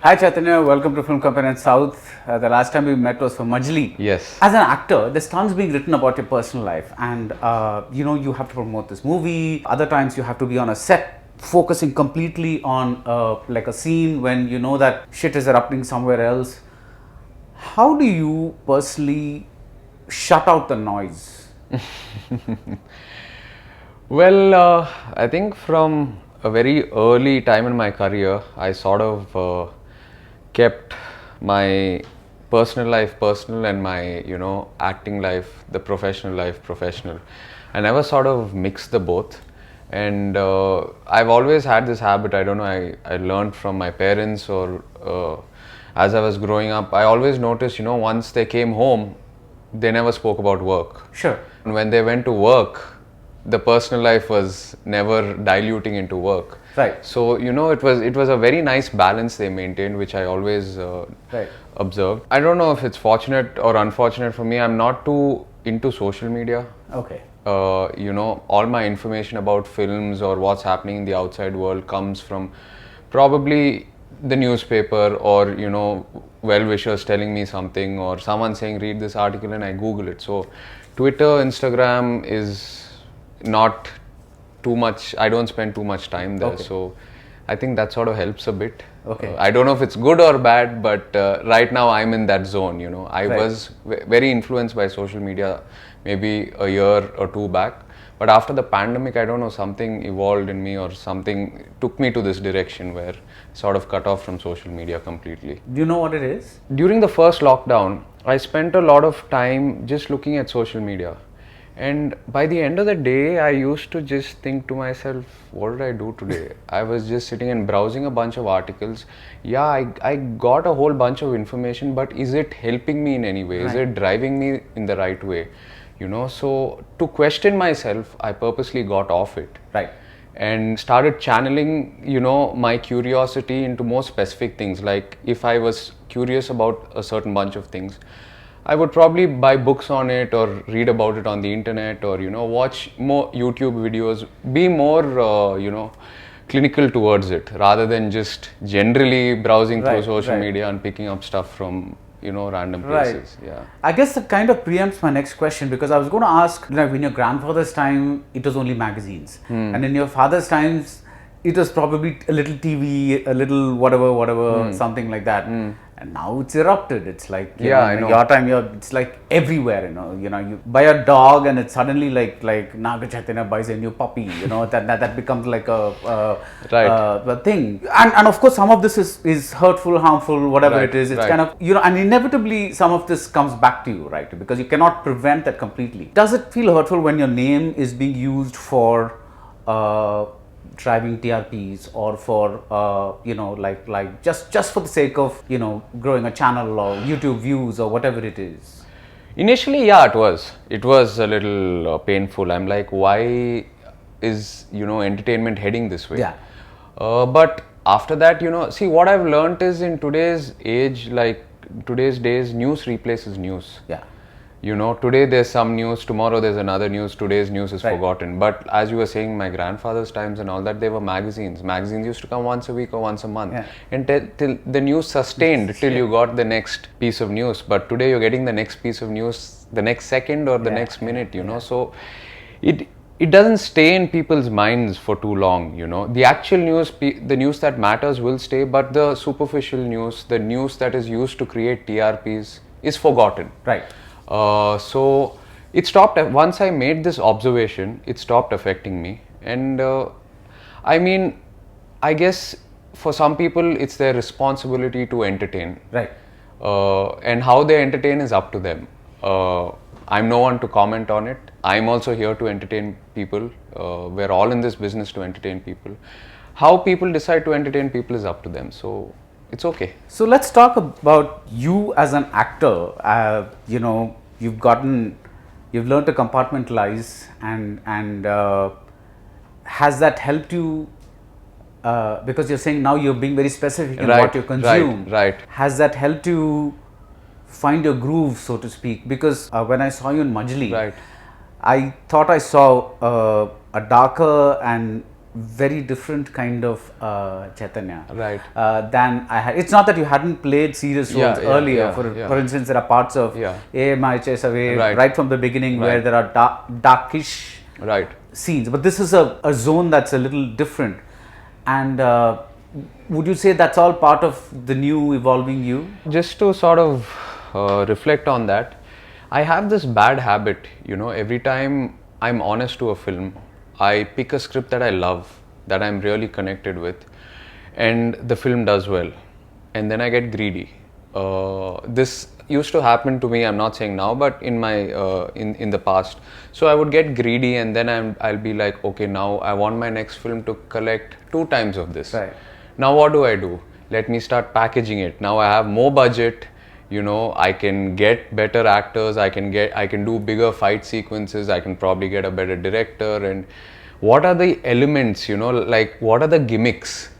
Hi Chaitanya, welcome to Film Company in South. The last time we met was for Majli. Yes. As an actor, there's tons being written about your personal life, and you have to promote this movie. Other times you have to be on a set, focusing completely on like a scene when you know that shit is erupting somewhere else. How do you personally shut out the noise? Well, I think from a very early time in my career, I sort of kept my personal life personal and my, acting life, the professional life professional. I never sort of mixed the both. And I've always had this habit, I don't know, I learned from my parents or as I was growing up, I always noticed, once they came home, they never spoke about work. Sure. And when they went to work, the personal life was never diluting into work. Right. So it was a very nice balance they maintained, which I always Right. observed. I don't know if it's fortunate or unfortunate for me. I'm not too into social media. Okay. All my information about films or what's happening in the outside world comes from probably the newspaper or well-wishers telling me something or someone saying read this article and I Google it. So Twitter, Instagram is not too much. I don't spend too much time there. Okay. So I think that sort of helps a bit. Okay. I don't know if it's good or bad, but right now I'm in that zone. I Right. was very influenced by social media maybe a year or two back. But after the pandemic, I don't know, something evolved in me or something took me to this direction where sort of cut off from social media completely. Do you know what it is? During the first lockdown, I spent a lot of time just looking at social media. And by the end of the day, I used to just think to myself, what did I do today? I was just sitting and browsing a bunch of articles. Yeah, I got a whole bunch of information, but is it helping me in any way? Is Right. it driving me in the right way? So to question myself, I purposely got off it. Right. And started channeling, my curiosity into more specific things. Like if I was curious about a certain bunch of things, I would probably buy books on it or read about it on the internet or, watch more YouTube videos, be more, clinical towards it rather than just generally browsing through Right, social right. media and picking up stuff from, random Right. places. Yeah. I guess that kind of preempts my next question because I was going to ask, like, in your grandfather's time, it was only magazines, and in your father's times, it was probably a little TV, a little whatever, something like that. And now it's erupted. It's like I in know. your time, it's like everywhere. You buy a dog, and it's suddenly like Naga Chaitanya buys a new puppy. That becomes like a thing. And of course, some of this is hurtful, harmful, whatever Right, it is. It's right. kind of and inevitably some of this comes back to you, right? Because you cannot prevent that completely. Does it feel hurtful when your name is being used for driving TRPs or for like just for the sake of growing a channel or YouTube views or whatever it is? Initially, yeah, it was a little painful. I'm like, why is entertainment heading this way? Yeah. But after that, see, what I've learned is in today's age, like today's days, news replaces news. Yeah. Today there's some news, tomorrow there's another news, today's news is Right. forgotten. But as you were saying, my grandfather's times and all that, they were magazines. Magazines used to come once a week or once a month. Yeah. And till the news sustained till you got the next piece of news. But today you're getting the next piece of news the next second or the Yeah, next minute, So it doesn't stay in people's minds for too long, The actual news, the news that matters will stay, but the superficial news, the news that is used to create TRPs is forgotten. Right. So it stopped. Once I made this observation, it stopped affecting me. And I guess for some people, it's their responsibility to entertain. Right. And how they entertain is up to them. I'm no one to comment on it. I'm also here to entertain people. We're all in this business to entertain people. How people decide to entertain people is up to them. So it's okay. So let's talk about you as an actor. You've learned to compartmentalize, and has that helped you? Because you're saying now you're being very specific in Right, what you consume. right. Has that helped you find your groove, so to speak? Because when I saw you in Majli, Right. I thought I saw a darker and very different kind of Chaitanya. Right. Than I had. It's not that you hadn't played serious roles earlier. For instance, there are parts of My Chase Away right from the beginning where there are darkish scenes. But this is a zone that's a little different. And would you say that's all part of the new evolving you? Just to sort of reflect on that, I have this bad habit, you know, every time I'm honest to a film, I pick a script that I love, that I'm really connected with, and the film does well, and then I get greedy. This used to happen to me, I'm not saying now, but in my in the past. So I would get greedy, and then I'll be like, okay, now I want my next film to collect 2 times of this. Right. Now what do? Let me start packaging it. Now I have more budget, you know, I can get better actors, I can do bigger fight sequences, I can probably get a better director. And what are the elements, you know, like what are the gimmicks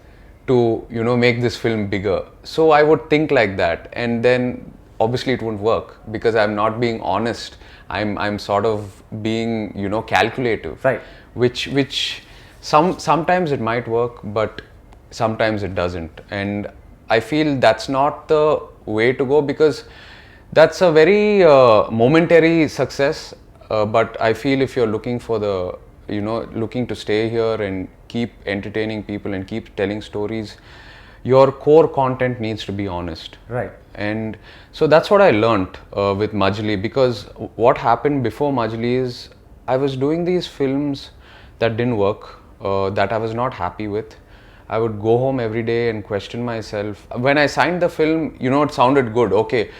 to, you know, make this film bigger? So I would think like that, and then obviously it wouldn't work because I'm not being honest. I'm sort of being, you know, calculative. Right. Which sometimes it might work, but sometimes it doesn't. And I feel that's not the way to go, because that's a very momentary success. But I feel if you're looking for the, you know, looking to stay here and keep entertaining people and keep telling stories, your core content needs to be honest. Right. And so that's what I learnt with Majli, because what happened before Majli is I was doing these films that didn't work, that I was not happy with. I would go home every day and question myself. When I signed the film, you know, it sounded good. Okay,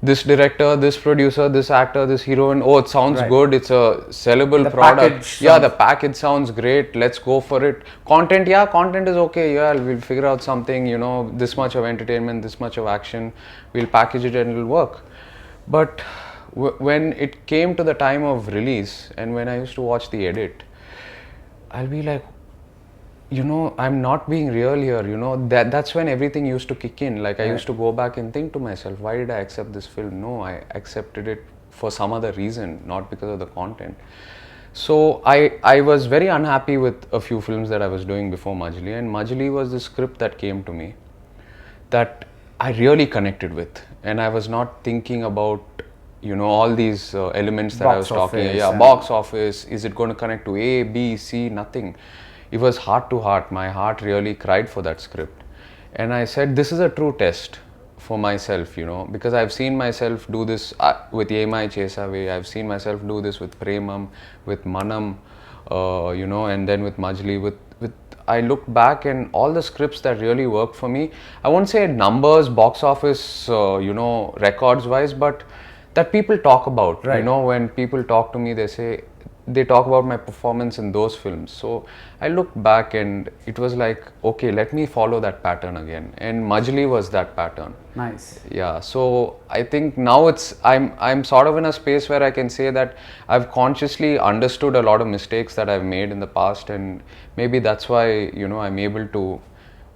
this director, this producer, this actor, this heroine, oh, it sounds good. It's a sellable product. Yeah, the package sounds great. Let's go for it. Content, yeah, content is okay. Yeah, we'll figure out something, you know, this much of entertainment, this much of action. We'll package it and it'll work. But when it came to the time of release and when I used to watch the edit, I'll be like, you know, I'm not being real here, you know, that's when everything used to kick in. Like I used to go back and think to myself, why did I accept this film? No, I accepted it for some other reason, not because of the content. So I was very unhappy with a few films that I was doing before Majli, and Majli was the script that came to me that I really connected with, and I was not thinking about, you know, all these elements that I was talking. Yeah, box office, is it going to connect to A, B, C, nothing. It was heart to heart. My heart really cried for that script. And I said, this is a true test for myself, you know, because I've seen myself do this with Yemai Chesave. I've seen myself do this with Premam, with Manam, you know, and then with Majli. I look back and all the scripts that really worked for me, I won't say numbers, box office, you know, records wise, but that people talk about. You know, when people talk to me, they talk about my performance in those films. So I looked back and it was like, okay, let me follow that pattern again. And Majli was that pattern. Nice. Yeah. So I think now I'm sort of in a space where I can say that I've consciously understood a lot of mistakes that I've made in the past, and maybe that's why, you know, I'm able to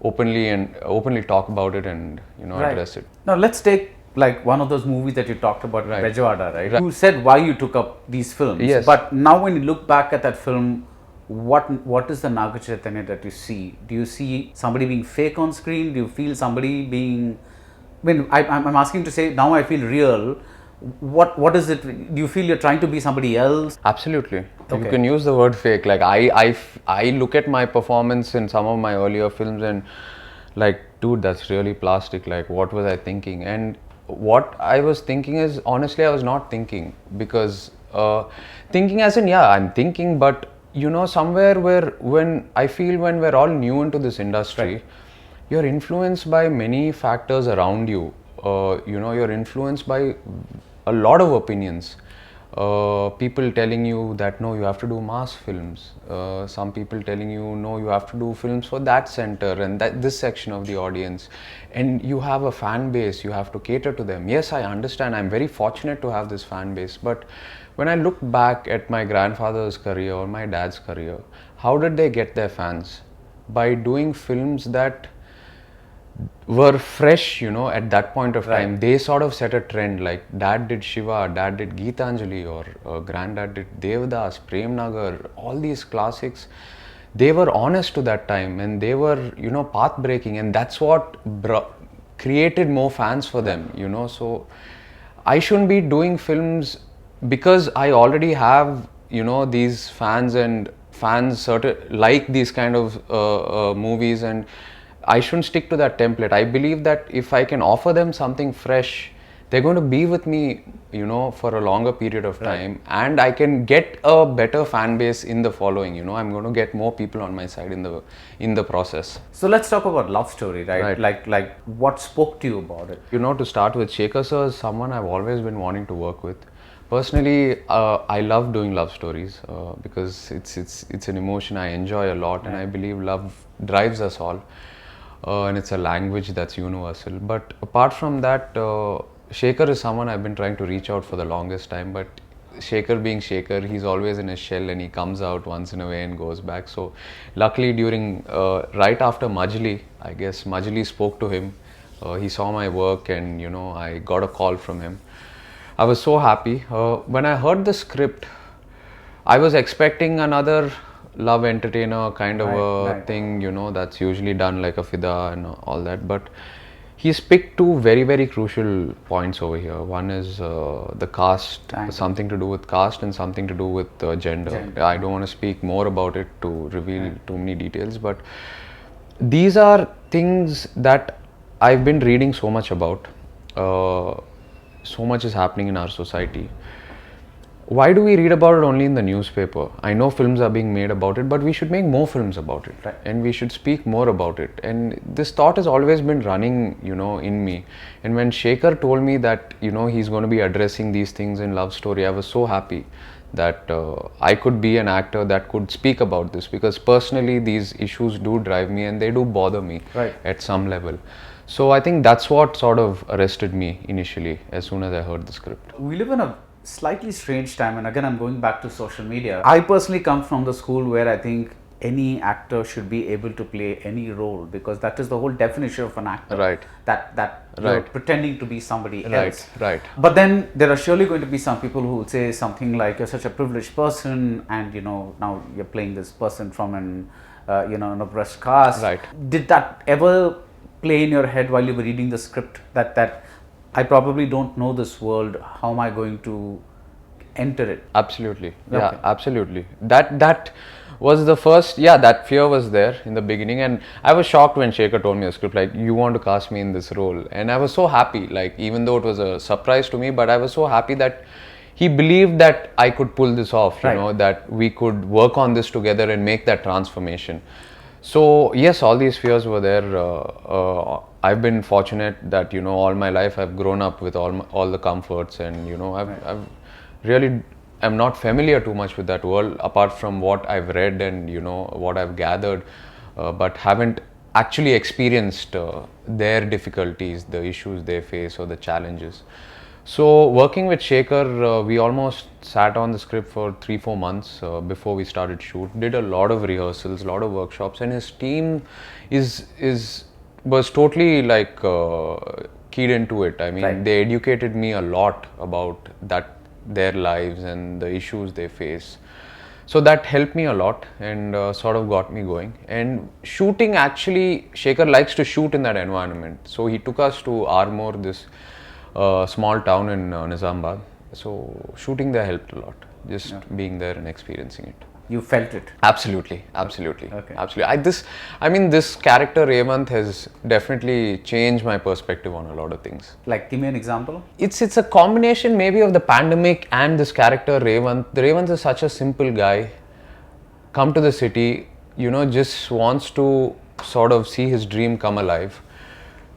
openly talk about it and, you know, address it. Now let's take like one of those movies that you talked about, Bejwada, right? You said why you took up these films. Yes. But now when you look back at that film, what is the Naga Chaitanya that you see? Do you see somebody being fake on screen? Do you feel somebody being... When I'm asking to say, now I feel real. What is it? Do you feel you're trying to be somebody else? Absolutely. Okay. You can use the word fake. Like I look at my performance in some of my earlier films and like, dude, that's really plastic. Like, what was I thinking? And what I was thinking is, honestly, I was not thinking, because thinking as in, yeah, I'm thinking, but you know, somewhere when we're all new into this industry, you're influenced by many factors around you. You know, you're influenced by a lot of opinions. People telling you that no, you have to do mass films. Some people telling you no, you have to do films for that center and this section of the audience. And you have a fan base, you have to cater to them. Yes, I understand. I'm very fortunate to have this fan base. But when I look back at my grandfather's career or my dad's career, how did they get their fans? By doing films that were fresh, you know, at that point of time. They sort of set a trend, like dad did Shiva, dad did Geetanjali, or granddad did Devdas, Prem Nagar, all these classics. they were honest to that time, and they were, you know, path breaking, and that's what created more fans for them, you know. So I shouldn't be doing films because I already have, you know, these fans, and fans certain like these kind of movies, and I shouldn't stick to that template. I believe that if I can offer them something fresh, they're going to be with me, you know, for a longer period of time, and I can get a better fan base in the following, you know. I'm going to get more people on my side in the process. So let's talk about love story, right? Like what spoke to you about it? You know, to start with, Sekhar sir is someone I've always been wanting to work with. Personally, I love doing love stories because it's an emotion I enjoy a lot, and I believe love drives us all, and it's a language that's universal. But apart from that, Sekhar is someone I've been trying to reach out for the longest time. But Sekhar being Sekhar, he's always in his shell, and he comes out once in a way and goes back. So luckily, during right after Majli, I guess Majli spoke to him. He saw my work, and you know, I got a call from him. I was so happy. When I heard the script, I was expecting another love entertainer kind of a thing, you know, that's usually done like a fida and all that. But he's picked two very, very crucial points over here. One is the caste, something to do with caste, and something to do with gender. I don't want to speak more about it to reveal too many details, but these are things that I've been reading so much about. So much is happening in our society. Why do we read about it only in the newspaper? I know films are being made about it, but we should make more films about it, and we should speak more about it. And this thought has always been running, you know, in me. And when Sekhar told me that, you know, he's going to be addressing these things in Love Story, I was so happy that I could be an actor that could speak about this, because personally these issues do drive me, and they do bother me at some level. So I think that's what sort of arrested me initially as soon as I heard the script. We live in a slightly strange time, and again I'm going back to social media. I personally come from the school where I think any actor should be able to play any role, because that is the whole definition of an actor. That you're pretending to be somebody else. But then there are surely going to be some people who will say something like, you're such a privileged person, and you know, now you're playing this person from an you know, an oppressed caste. Did that ever play in your head while you were reading the script, that I probably don't know this world, how am I going to enter it? Absolutely. Yeah, absolutely. That was the first, that fear was there in the beginning, and I was shocked when Sekhar told me the script, like, you want to cast me in this role. And I was so happy, like, even though it was a surprise to me, but I was so happy that he believed that I could pull this off, you know, that we could work on this together and make that transformation. So yes, all these fears were there. I've been fortunate that, you know, all my life I've grown up with all the comforts, and you know, I've really am not familiar too much with that world, apart from what I've read and, you know, what I've gathered, but haven't actually experienced their difficulties, the issues they face, or the challenges. So working with Sekhar, we almost sat on the script for 3-4 months before we started shoot. Did a lot of rehearsals, a lot of workshops, and his team was totally like keyed into it. I mean, they educated me a lot about their lives and the issues they face. So that helped me a lot, and sort of got me going. And shooting, actually, Sekhar likes to shoot in that environment. So he took us to Armoor, this small town in Nizamabad. So shooting there helped a lot, just being there and experiencing it. You felt it? Absolutely. Absolutely. This character Revant has definitely changed my perspective on a lot of things. Like, give me an example. It's a combination maybe of the pandemic and this character Revant. The Revant is such a simple guy, come to the city, you know, just wants to sort of see his dream come alive.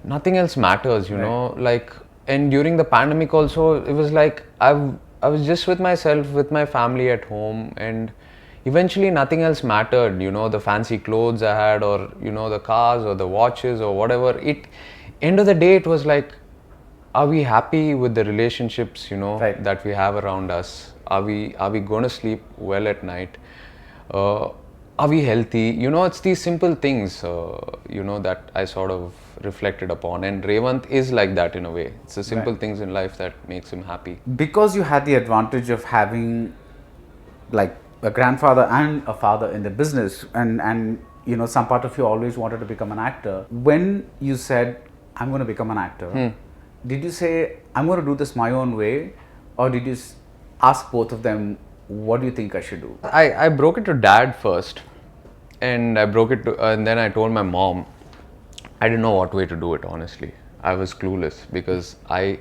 Nothing else matters, you know, like. And during the pandemic also, it was like I was just with myself, with my family at home, and eventually nothing else mattered, you know, the fancy clothes I had, or, you know, the cars or the watches or whatever. End of the day, it was like, are we happy with the relationships, you know, that we have around us? Are we going to sleep well at night? Are we healthy? You know, it's these simple things, you know, that I sort of reflected upon. And Revant is like that in a way. It's the simple things in life that makes him happy. Because you had the advantage of having, like, a grandfather and a father in the business, and you know, some part of you always wanted to become an actor. When you said, I'm going to become an actor, did you say, I'm going to do this my own way, or did you ask both of them, what do you think I should do? I broke it to dad first, and and then I told my mom. I didn't know what way to do it, honestly. I was clueless because I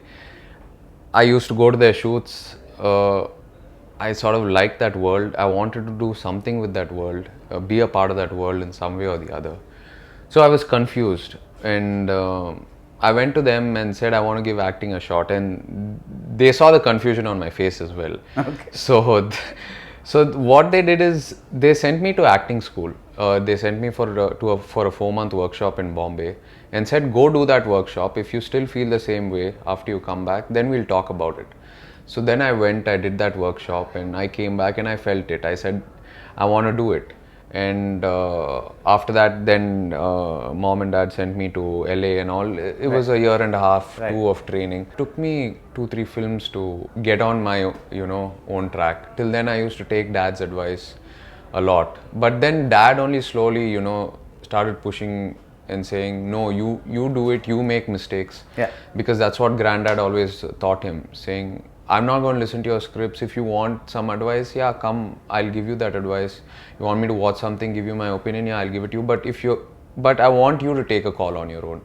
used to go to their shoots. I sort of liked that world. I wanted to do something with that world, be a part of that world in some way or the other. So I was confused, and I went to them and said I want to give acting a shot, and they saw the confusion on my face as well. Okay. So what they did is they sent me to acting school. They sent me for a 4-month workshop in Bombay and said, go do that workshop. If you still feel the same way after you come back, then we'll talk about it. So then I went, I did that workshop, and I came back and I felt it. I said, I want to do it. And after that, then mom and dad sent me to LA and all. It was a year and a half, two of training. It took me 2-3 films to get on my, own track. Till then, I used to take dad's advice a lot. But then dad only slowly, started pushing and saying, no, you do it, you make mistakes. Yeah. Because that's what granddad always taught him, saying, I'm not going to listen to your scripts. If you want some advice, yeah, come, I'll give you that advice. You want me to watch something, give you my opinion, yeah, I'll give it to you. But I want you to take a call on your own.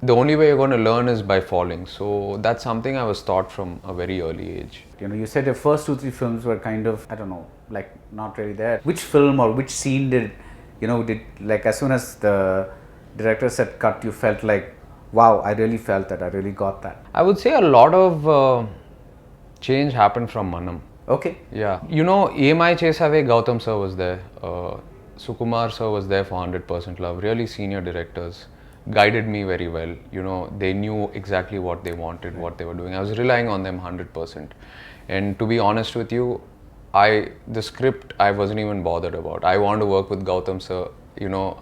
The only way you're going to learn is by falling. So that's something I was taught from a very early age. You said your first 2-3 films were kind of, I don't know, like not really there. Which film or which scene did like as soon as the director said cut, you felt like, wow, I really felt that, I really got that? I would say a lot of change happened from Manam. Okay. Yeah. EMI Chesave, Gautam sir was there. Sukumar sir was there for 100% Love. Really senior directors. Guided me very well. They knew exactly what they wanted, what they were doing. I was relying on them 100%. And to be honest with you, the script I wasn't even bothered about. I want to work with Gautam sir.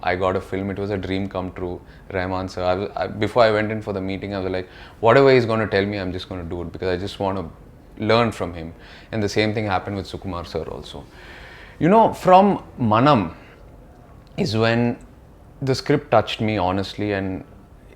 I got a film. It was a dream come true. Rahman sir. Before I went in for the meeting, I was like, whatever he's going to tell me, I'm just going to do it because I just want to learn from him. And the same thing happened with Sukumar sir also. From Manam is when the script touched me honestly, and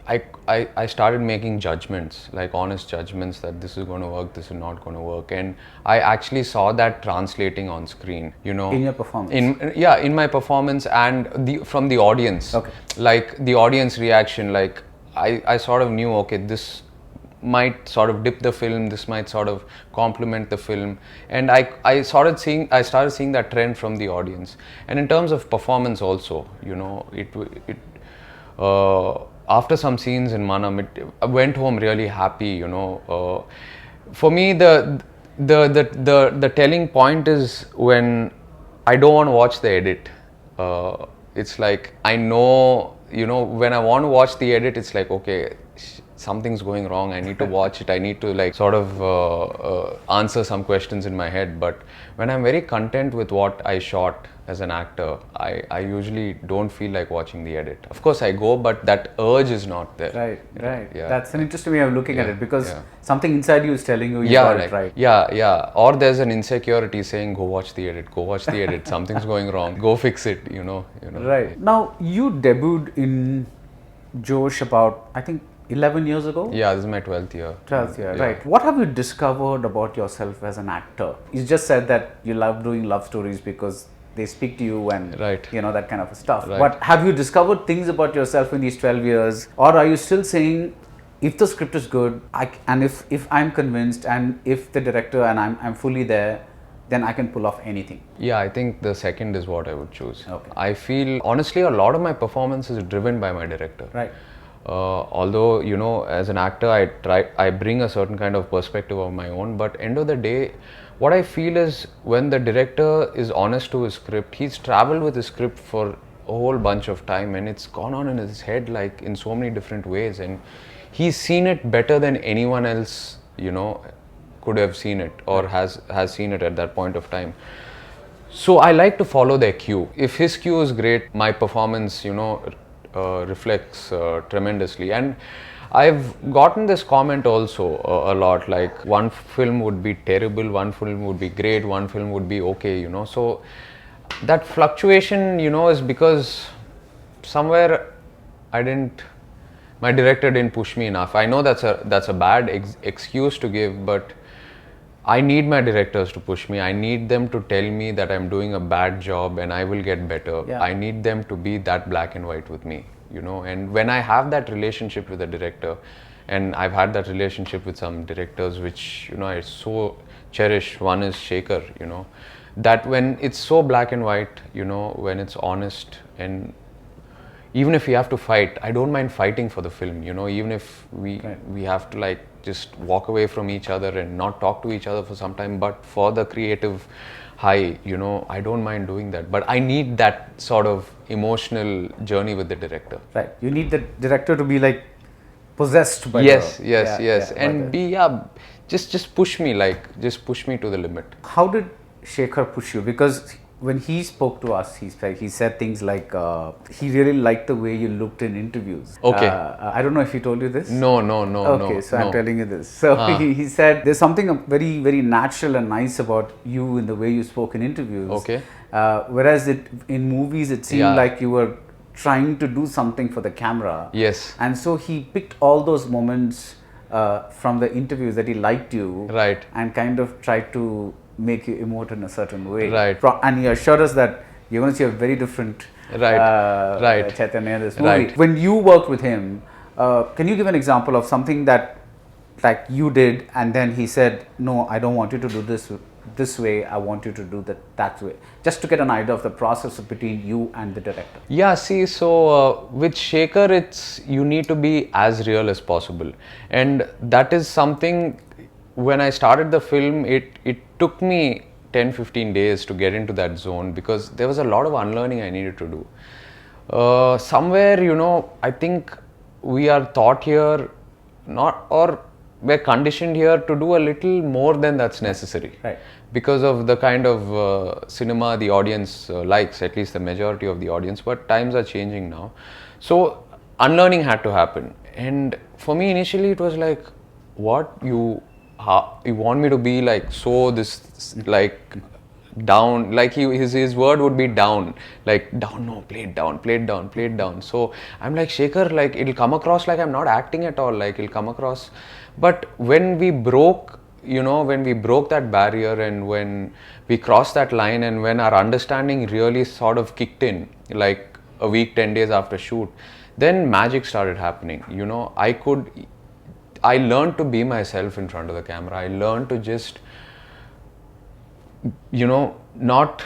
I started making judgments, like honest judgments that this is going to work, this is not going to work, and I actually saw that translating on screen. In your performance. In my performance and from the audience. Okay. Like the audience reaction, like I sort of knew, okay, this might sort of dip the film, this might sort of complement the film, and I started seeing that trend from the audience. And in terms of performance also, after some scenes in Manam, I went home really happy. For me, the telling point is when I don't want to watch the edit. It's like I know, when I want to watch the edit, it's like, okay, something's going wrong, I need to watch it, I need to like sort of answer some questions in my head. But when I'm very content with what I shot as an actor, I usually don't feel like watching the edit. Of course I go, but that urge is not there. Right. Yeah. That's an interesting way of looking at it, because something inside you is telling you got it right. Yeah. Or there's an insecurity saying, go watch the edit, something's going wrong, go fix it, Right. Now, you debuted in Josh about, I think, 11 years ago? Yeah, this is my 12th year. 12th year, right. What have you discovered about yourself as an actor? You just said that you love doing love stories because they speak to you and that kind of stuff. Right. But have you discovered things about yourself in these 12 years? Or are you still saying, if the script is good, and if I'm convinced, and if the director and I'm fully there, then I can pull off anything? Yeah, I think the second is what I would choose. Okay. I feel, honestly, a lot of my performance is driven by my director. Right. Although, as an actor, I bring a certain kind of perspective of my own, but end of the day, what I feel is when the director is honest to his script, he's traveled with his script for a whole bunch of time, and it's gone on in his head like in so many different ways, and he's seen it better than anyone else, could have seen it or has seen it at that point of time. So I like to follow their cue. If his cue is great, my performance, reflects tremendously. And I've gotten this comment also a lot, like one film would be terrible, one film would be great, one film would be okay, you know. So that fluctuation, you know, is because somewhere I didn't, my director didn't push me enough. I know that's a bad excuse to give, but I need my directors to push me. I need them to tell me that I'm doing a bad job and I will get better. Yeah. I need them to be that black and white with me, you know. And when I have that relationship with a director, and I've had that relationship with some directors which, you know, I so cherish. One is Sekhar, you know, that when it's so black and white, you know, when it's honest, and even if we have to fight, I don't mind fighting for the film, you know, even if we have to like just walk away from each other and not talk to each other for some time, but for the creative high, you know, I don't mind doing that. But I need that sort of emotional journey with the director. Right. You need the director to be like possessed by yes, the, yes, yeah, yes, yeah, and be just push me, like just push me to the limit. How did Sekhar push you? Because when he spoke to us, he said things like he really liked the way you looked in interviews. Okay. I don't know if he told you this. No. Okay, so no. I'm telling you this. So he said there's something very, very natural and nice about you in the way you spoke in interviews. Okay. Whereas in movies, it seemed like you were trying to do something for the camera. Yes. And so he picked all those moments from the interviews that he liked you. Right. And kind of tried to make you emote in a certain way. Right. And he assured us that you're going to see a very different Chaitanya in this movie. Right. When you worked with him, can you give an example of something that like you did and then he said, no, I don't want you to do this way, I want you to do that way, just to get an idea of the process between you and the director? Yeah, see, so with Sekhar, it's you need to be as real as possible, and that is something. When I started the film, it took me 10-15 days to get into that zone because there was a lot of unlearning I needed to do. Somewhere, you know, I think we are taught here, we're conditioned here to do a little more than that's necessary. Right. Because of the kind of cinema the audience likes, at least the majority of the audience, but times are changing now. So unlearning had to happen. And for me initially it was like, what, you want me to be like, so this like down, like his word would be down, like down, no, play it down. So I'm like, Sekhar, like it'll come across like I'm not acting at all, like it'll come across. But when we broke that barrier and when we crossed that line and when our understanding really sort of kicked in, like a week, 10 days after shoot, then magic started happening. You know, I learned to be myself in front of the camera. I learned to just, you know, not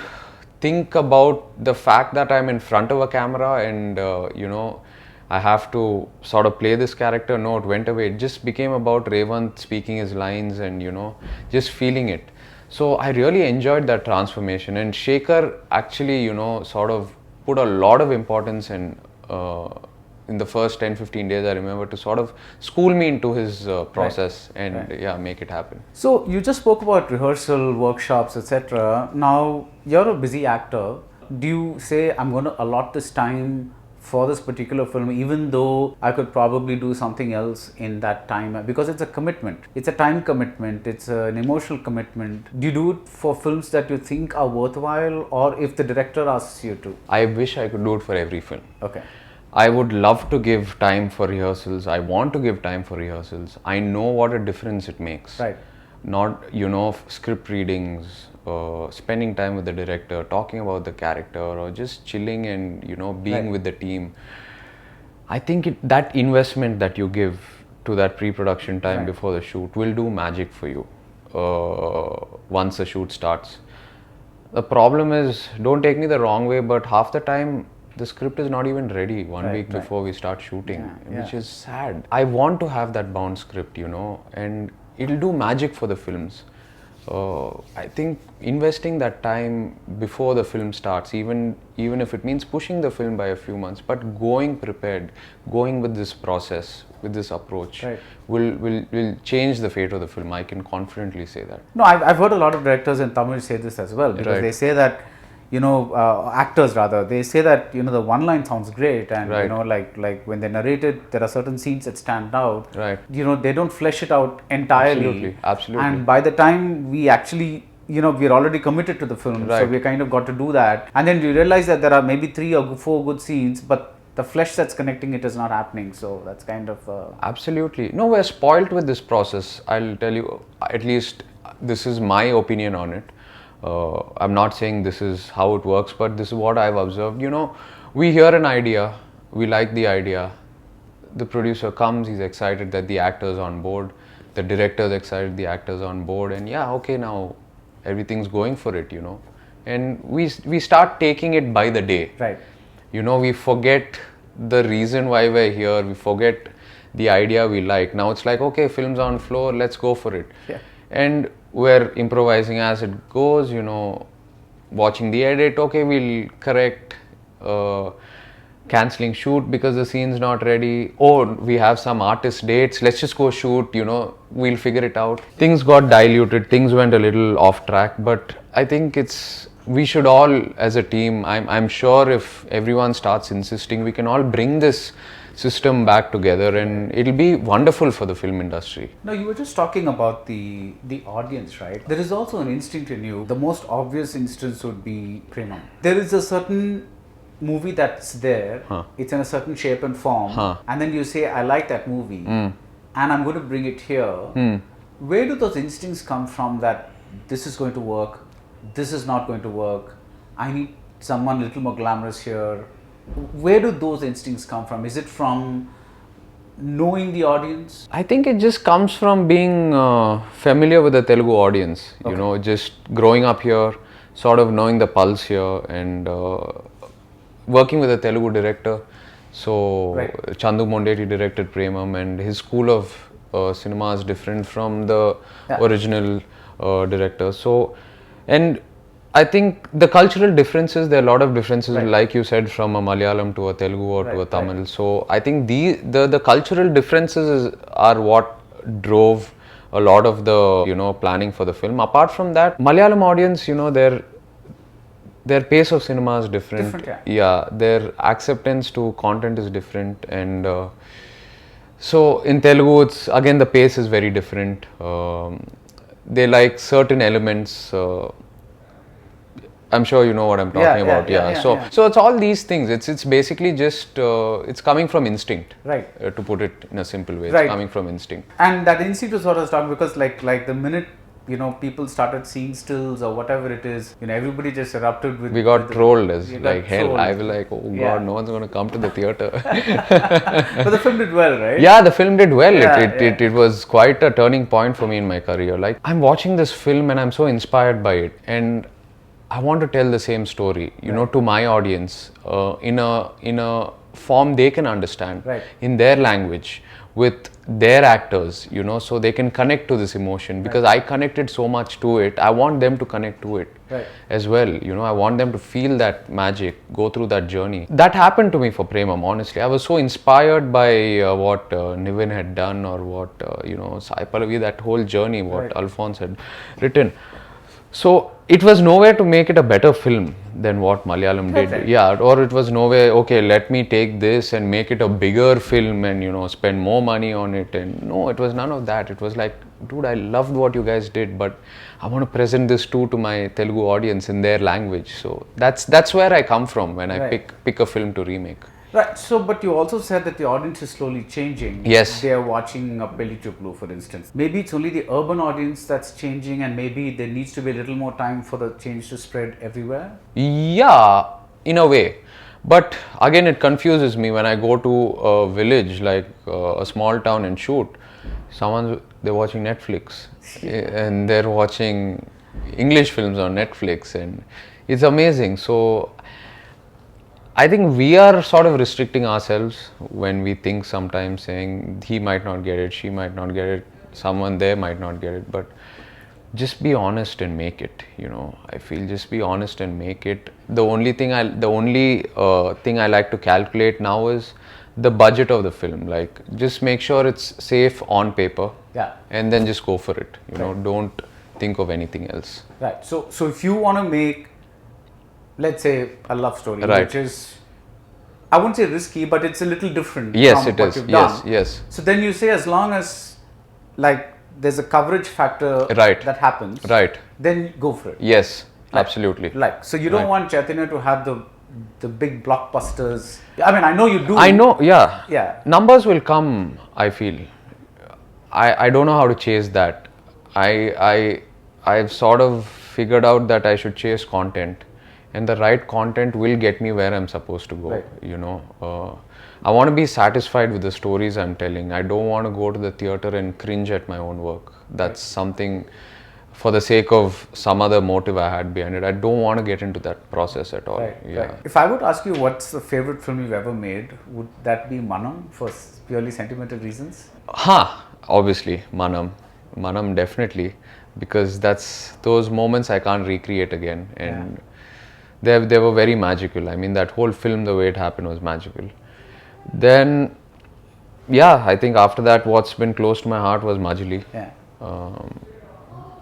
think about the fact that I'm in front of a camera and, you know, I have to sort of play this character. No, it went away. It just became about Revant speaking his lines and, you know, just feeling it. So I really enjoyed that transformation. And Sekhar actually, you know, sort of put a lot of importance in the first 10-15 days, I remember, to sort of school me into his process and make it happen. So you just spoke about rehearsal, workshops, etc. Now you're a busy actor. Do you say, I'm going to allot this time for this particular film, even though I could probably do something else in that time? Because it's a commitment. It's a time commitment. It's an emotional commitment. Do you do it for films that you think are worthwhile, or if the director asks you to? I wish I could do it for every film. Okay. I would love to give time for rehearsals. I want to give time for rehearsals. I know what a difference it makes. Right. Not, you know, script readings, spending time with the director, talking about the character, or just chilling and, you know, being with the team. I think that investment that you give to that pre-production time before the shoot will do magic for you once the shoot starts. The problem is, don't take me the wrong way, but half the time the script is not even ready one week before we start shooting, which is sad. I want to have that bound script, you know, and it'll do magic for the films. I think investing that time before the film starts, even if it means pushing the film by a few months, but going prepared, going with this process, with this approach, will change the fate of the film. I can confidently say that. No, I've heard a lot of directors in Tamil say this as well, because they say that actors rather, they say that the one line sounds great, and Right. like when they narrate it, there are certain scenes that stand out. Right. They don't flesh it out entirely. Absolutely. And by the time we actually we're already committed to the film, so Right. we kind of got to do that, and then we realize that there are maybe 3 or 4 good scenes, but the flesh that's connecting it is not happening. So that's kind of Absolutely. No, we're spoilt with this process. I'll tell you, at least this is my opinion on it. I'm not saying this is how it works, but this is what I've observed. We hear an idea, we like the idea. The producer comes, he's excited that the actor's on board. The director's excited the actor's on board. And yeah, okay, now everything's going for it, And we start taking it by the day. right. We forget the reason why we're here. We forget the idea we like. Now it's like, okay, film's on floor, let's go for it. Yeah. And we're improvising as it goes, watching the edit. Okay, we'll correct, cancelling shoot because the scene's not ready. Or we have some artist dates, let's just go shoot, we'll figure it out. Things got diluted, things went a little off track, but I think we should all, as a team, I'm sure if everyone starts insisting, we can all bring this system back together, and it'll be wonderful for the film industry. Now, you were just talking about the audience, right? There is also an instinct in you. The most obvious instance would be Premam. There is a certain movie that's there, it's in a certain shape and form, and then you say, I like that movie, and I'm going to bring it here. Where do those instincts come from that this is going to work, this is not going to work, I need someone a little more glamorous here? Where do those instincts come from? Is it from knowing the audience? I think it just comes from being familiar with the Telugu audience, just growing up here, sort of knowing the pulse here, and working with a Telugu director. So Right. Chandu Mondeti directed Premam, and his school of cinema is different from the original director. So, and I think the cultural differences, there are a lot of differences, like you said, from a Malayalam to a Telugu or to a Tamil. Right. So I think the cultural differences are what drove a lot of the planning for the film. Apart from that, Malayalam audience, their pace of cinema is different. Yeah, their acceptance to content is different, and so in Telugu, it's again the pace is very different. They like certain elements. I'm sure you know what I'm talking about. So it's all these things. It's basically just it's coming from instinct. Right. To put it in a simple way, Right. it's coming from instinct. And that instinct was what I was talking, because like the minute people started seeing stills or whatever it is, everybody just erupted with. We got trolled as you like got hell. trolled. I was like, oh god, no one's going to come to the theater. But the film did well, right? Yeah, the film did well. Yeah, It was quite a turning point for me in my career. Like, I'm watching this film and I'm so inspired by it, and I want to tell the same story, to my audience in a form they can understand, Right. in their language, with their actors, so they can connect to this emotion, because I connected so much to it. I want them to connect to it as well. I want them to feel that magic, go through that journey. That happened to me for Premam, honestly. I was so inspired by what Nivin had done, or what Sai Pallavi, that whole journey, what Alphonse had written. So it was nowhere to make it a better film than what Malayalam did. Right. Yeah, or it was nowhere, okay, let me take this and make it a bigger film and spend more money on it. And no, it was none of that. It was like, dude, I loved what you guys did, but I want to present this too to my Telugu audience in their language. So that's where I come from when I pick a film to remake. Right. So, but you also said that the audience is slowly changing. Yes. They are watching Pelli Chuplu, for instance. Maybe it's only the urban audience that's changing, and maybe there needs to be a little more time for the change to spread everywhere. Yeah, in a way. But again, it confuses me when I go to a village, like a small town, and shoot. They're watching Netflix, and they're watching English films on Netflix, and it's amazing. So I think we are sort of restricting ourselves when we think sometimes, saying he might not get it, she might not get it, someone there might not get it, but just be honest and make it. I feel just be honest and make it. The only thing I like to calculate now is the budget of the film. Like, just make sure it's safe on paper, and then just go for it. Don't think of anything else. Right. So if you want to make let's say, a love story, Right. which is, I wouldn't say risky, but it's a little different Yes, from it what is. you've Yes, done. yes. So then you say, as long as like there's a coverage factor Right. that happens, Right. then go for it. Yes, Like- absolutely. Like, so you don't Right. want Chaitanya to have the big blockbusters. I mean, I know you do. I know, yeah. Yeah. Numbers will come, I feel. I don't know how to chase that. I've sort of figured out that I should chase content, and the right content will get me where I'm supposed to go. Right. You know, I want to be satisfied with the stories I'm telling. I don't want to go to the theater and cringe at my own work. That's something for the sake of some other motive I had behind it. I don't want to get into that process at all. Right, Yeah. right. If I would ask you what's the favorite film you've ever made, would that be Manam for purely sentimental reasons? Obviously, Manam definitely, because that's those moments I can't recreate again, and they were very magical. I mean, that whole film, the way it happened, was magical. Then, yeah, I think after that, what's been close to my heart was Majili. Yeah.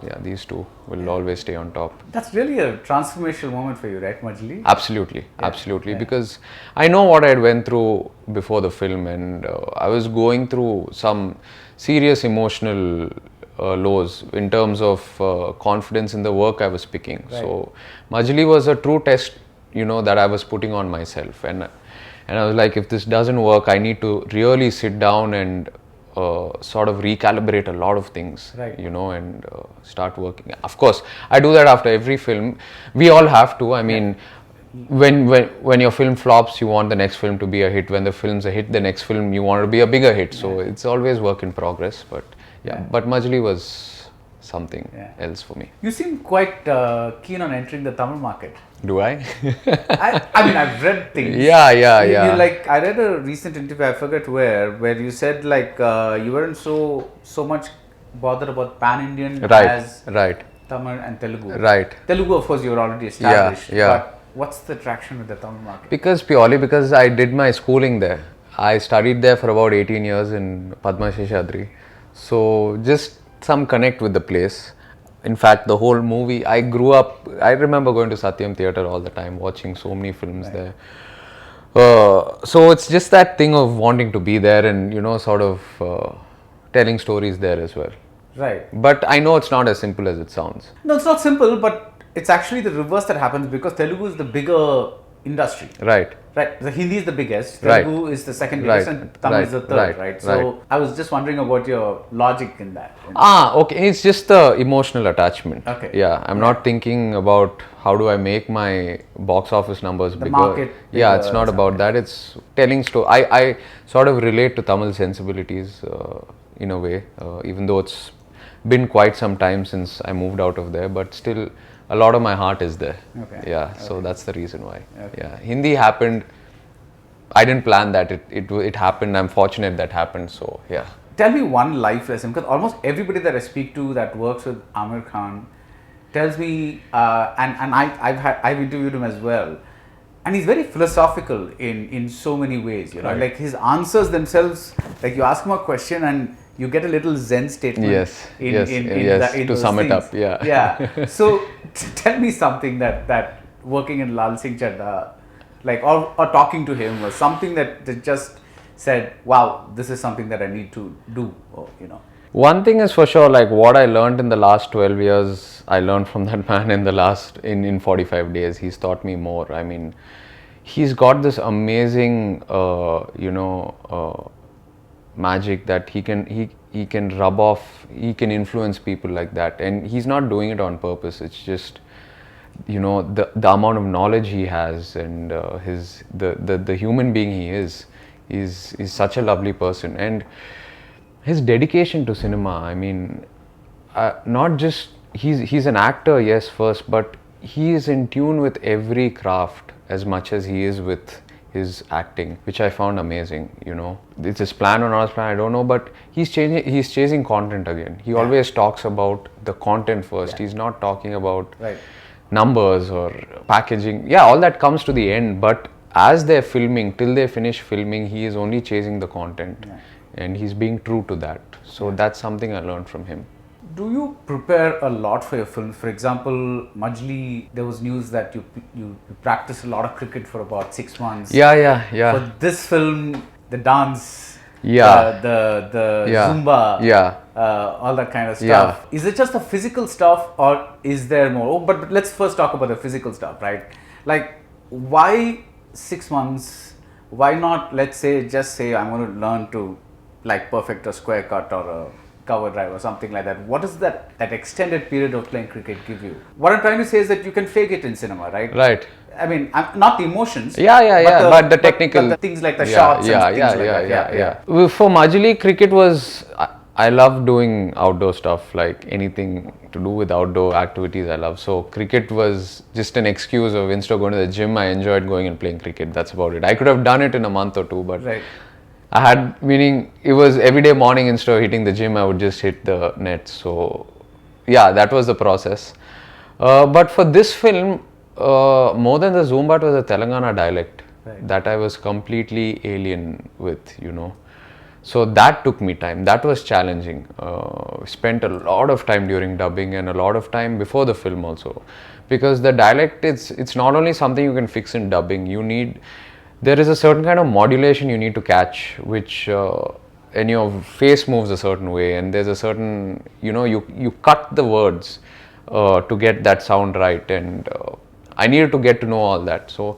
Yeah, these two will always stay on top. That's really a transformational moment for you, right, Majli? Absolutely, absolutely. Because I know what I went through before the film, and I was going through some serious emotional lows in terms of confidence in the work I was picking. Right. So, Majli was a true test, that I was putting on myself, and I was like, if this doesn't work, I need to really sit down and sort of recalibrate a lot of things, Right. and start working. Of course, I do that after every film. We all have to. I mean, when your film flops, you want the next film to be a hit. When the film's a hit, the next film you want to be a bigger hit. So it's always work in progress. But but Majli was something else for me. You seem quite keen on entering the Tamil market. Do I? I mean, I've read things. Yeah. You like, I read a recent interview, I forget where you said like you weren't so much bothered about pan-Indian as Right. Tamil and Telugu. Right. Telugu, of course, you're already established. Yeah. But what's the traction with the Tamil market? Because I did my schooling there. I studied there for about 18 years in Padma Sheshadri. So just some connect with the place. In fact, the whole movie, I grew up, I remember going to Satyam Theatre all the time, watching so many films there. So it's just that thing of wanting to be there and, sort of telling stories there as well. Right. But I know it's not as simple as it sounds. No, it's not simple, but it's actually the reverse that happens because Telugu is the bigger industry. Right. Right. The Hindi is the biggest, Right. Telugu is the second biggest, Right. and Tamil is the third, right? So Right. I was just wondering about your logic in that. Okay. It's just the emotional attachment. Okay. Yeah. I'm not thinking about how do I make my box office numbers bigger. market Yeah, bigger it's not or about that. It's telling story. I sort of relate to Tamil sensibilities in a way, even though it's been quite some time since I moved out of there, but still a lot of my heart is there. Okay. Yeah. So that's the reason why. Okay. Yeah. Hindi happened. I didn't plan that. It happened. I'm fortunate that happened. So yeah. Tell me one life lesson, because almost everybody that I speak to that works with Amir Khan tells me, and I've interviewed him as well, and he's very philosophical in so many ways. Right. Like his answers themselves, like you ask him a question and you get a little Zen statement. Yes, in to those sum it things. up, yeah. Yeah. So tell me something that working in Lal Singh Chadda, like or talking to him was something that just said, wow, this is something that I need to do, or, One thing is for sure, like what I learned in the last 12 years, I learned from that man in 45 days. He's taught me more. I mean, he's got this amazing, magic that he can rub off, he can influence people like that, and he's not doing it on purpose. It's just, the amount of knowledge he has and the human being he is such a lovely person, and his dedication to cinema. I mean, not just he's an actor, yes, first, but he is in tune with every craft as much as he is with his acting, which I found amazing. It's his plan or not his plan, I don't know, but he's chasing content again. He always talks about the content first. He's not talking about numbers or packaging. Yeah, all that comes to the end, but as they're filming, till they finish filming, he is only chasing the content, and he's being true to that. So that's something I learned from him. Do you prepare a lot for your films? For example, Majli, there was news that you practiced a lot of cricket for about 6 months. Yeah. For this film, the dance, Yeah. the Yeah. Zumba, Yeah. all that kind of stuff. Yeah. Is it just the physical stuff, or is there more? Oh, but let's first talk about the physical stuff, right? Like, why 6 months? Why not, let's say, just say I'm going to learn to like perfect a square cut or a cover drive or something like that? What does that extended period of playing cricket give you? What I'm trying to say is that you can fake it in cinema, right? Right. I mean, not the emotions. Yeah. But the technical things like the shots and things like that. Yeah. For Majli, cricket was. I love doing outdoor stuff, like anything to do with outdoor activities I love. So cricket was just an excuse of, instead of going to the gym, I enjoyed going and playing cricket. That's about it. I could have done it in a month or two, but Right. I had, meaning it was every day morning, instead of hitting the gym, I would just hit the net. So yeah, that was the process. But for this film, more than the Zumba, it was a Telangana dialect that I was completely alien with. So that took me time. That was challenging. Spent a lot of time during dubbing and a lot of time before the film also, because the dialect, it's not only something you can fix in dubbing. There is a certain kind of modulation you need to catch, which and your face moves a certain way, and there's a certain, you cut the words to get that sound right, and I needed to get to know all that. So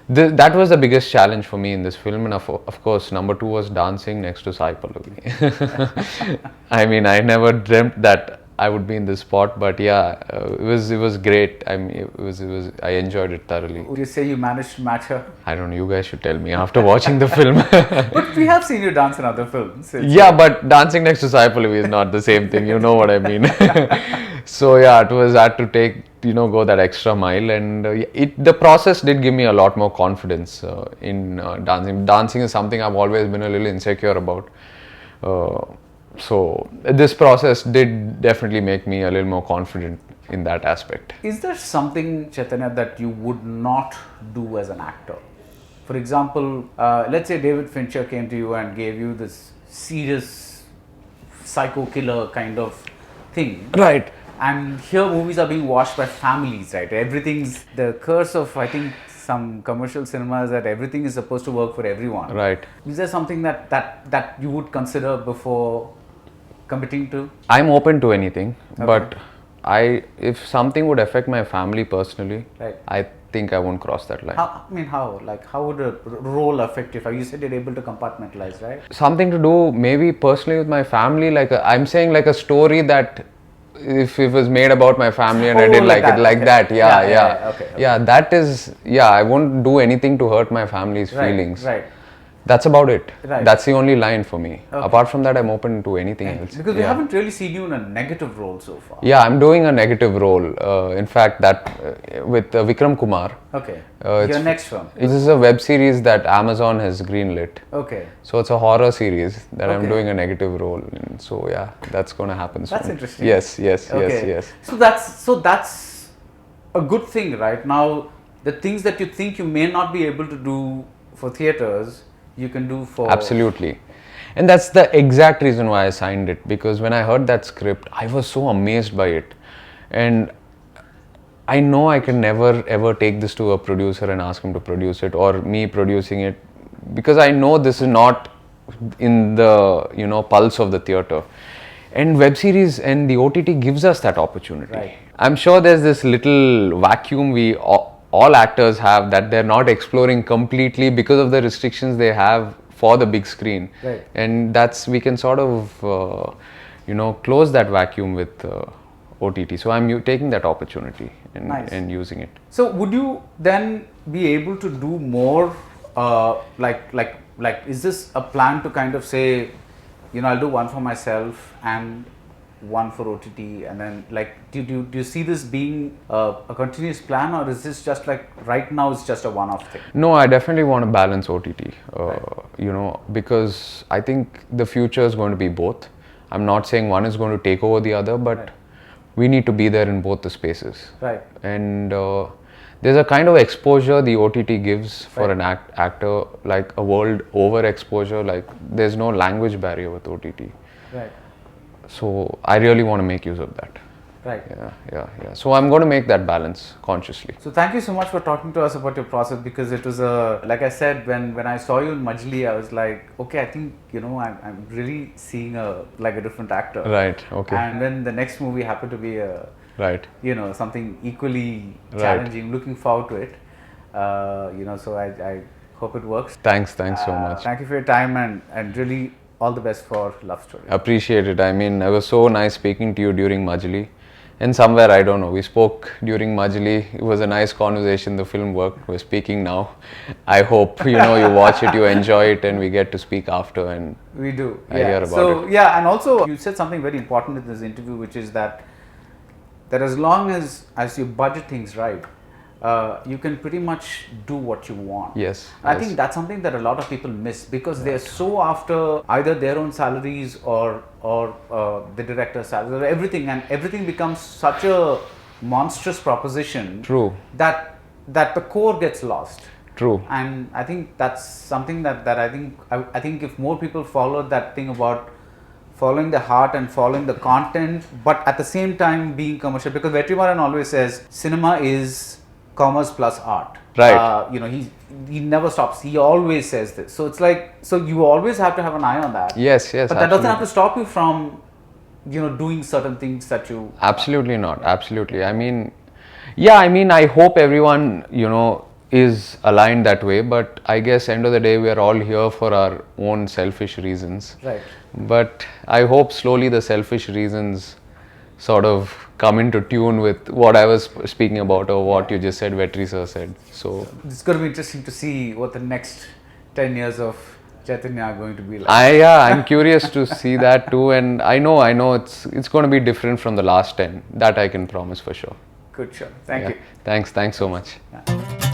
that was the biggest challenge for me in this film, and of course number 2 was dancing next to Sai Pallavi. I mean, I never dreamt that I would be in this spot, but yeah, it was great. I mean, it was I enjoyed it thoroughly. Would you say you managed to match her? I don't know, you guys should tell me after watching the film. But we have seen you dance in other films. Yeah, but dancing next to Sai Pallavi is not the same thing, you know what I mean. So yeah, I had to take, go that extra mile, and the process did give me a lot more confidence in dancing. Dancing is something I've always been a little insecure about. So this process did definitely make me a little more confident in that aspect. Is there something, Chaitanya, that you would not do as an actor? For example, let's say David Fincher came to you and gave you this serious psycho killer kind of thing. Right. And here movies are being watched by families, right? Everything's the curse of, I think, some commercial cinemas, that everything is supposed to work for everyone. Right. Is there something that you would consider before committing to? I'm open to anything, but if something would affect my family personally, right, I think I won't cross that line. How? Like, how would a role affect you? You said you're able to compartmentalize, right? Something to do maybe personally with my family, I'm saying like a story that if it was made about my family and I did like it like that, yeah, that is, I won't do anything to hurt my family's feelings. Right. That's about it. Right. That's the only line for me. Okay. Apart from that, I'm open to anything else. Because we haven't really seen you in a negative role so far. Yeah, I'm doing a negative role. In fact, that with Vikram Kumar. Okay. Your next film. This is a web series that Amazon has greenlit. Okay. So it's a horror series that I'm doing a negative role in. So yeah, that's going to happen soon. That's interesting. Yes. So that's a good thing, right? Now, the things that you think you may not be able to do for theaters, you can do for... Absolutely. And that's the exact reason why I signed it, because when I heard that script, I was so amazed by it. And I know I can never ever take this to a producer and ask him to produce it, or me producing it, because I know this is not in the pulse of the theater. And web series and the OTT gives us that opportunity. Right. I'm sure there's this little vacuum we all actors have, that they're not exploring completely because of the restrictions they have for the big screen. Right. And we can sort of close that vacuum with OTT. So I'm taking that opportunity and using it. So would you then be able to do more, like is this a plan to kind of say, I'll do one for myself and one for OTT, and then do you see this being a continuous plan, or is this just like right now it's just a one-off thing? No, I definitely want to balance OTT, because I think the future is going to be both. I'm not saying one is going to take over the other, but we need to be there in both the spaces. Right. And there's a kind of exposure the OTT gives for an actor, like a world over exposure, like there's no language barrier with OTT. Right. So I really want to make use of that. Right. Yeah. So I'm going to make that balance consciously. So thank you so much for talking to us about your process, because it was like I said, when I saw you in Majli, I was like, okay, I think, I'm really seeing a different actor. Right. Okay. And then the next movie happened to be right. Something equally challenging. Looking forward to it. So I hope it works. Thanks so much. Thank you for your time, and really all the best for Love Story. Appreciate it. I mean, it was so nice speaking to you during Majli. And somewhere, I don't know, we spoke during Majli. It was a nice conversation. The film worked. We're speaking now. I hope, you watch it, you enjoy it, and we get to speak after. And we do. I hear about it. Yeah, and also you said something very important in this interview, which is that as long as you budget things right, you can pretty much do what you want. Yes. I think that's something that a lot of people miss, because they're so after either their own salaries or the director's salary, everything, and everything becomes such a monstrous proposition. True. That the core gets lost. True. And I think that's something that I think if more people followed that thing about following the heart and following the content, but at the same time being commercial, because Vetrimaran always says cinema is commerce plus art. Right. He never stops. He always says this. So it's like, so you always have to have an eye on that. Yes. But that doesn't have to stop you from, doing certain things that you. Absolutely not. Absolutely. I mean, I hope everyone, is aligned that way. But I guess end of the day, we are all here for our own selfish reasons. Right. But I hope slowly the selfish reasons sort of come into tune with what I was speaking about, or what you just said, Vetri sir said. So it's going to be interesting to see what the next 10 years of Chaitanya are going to be like. I'm curious to see that too, and I know it's going to be different from the last 10. That I can promise for sure. Good show. Thank you. Thanks so much. Yeah.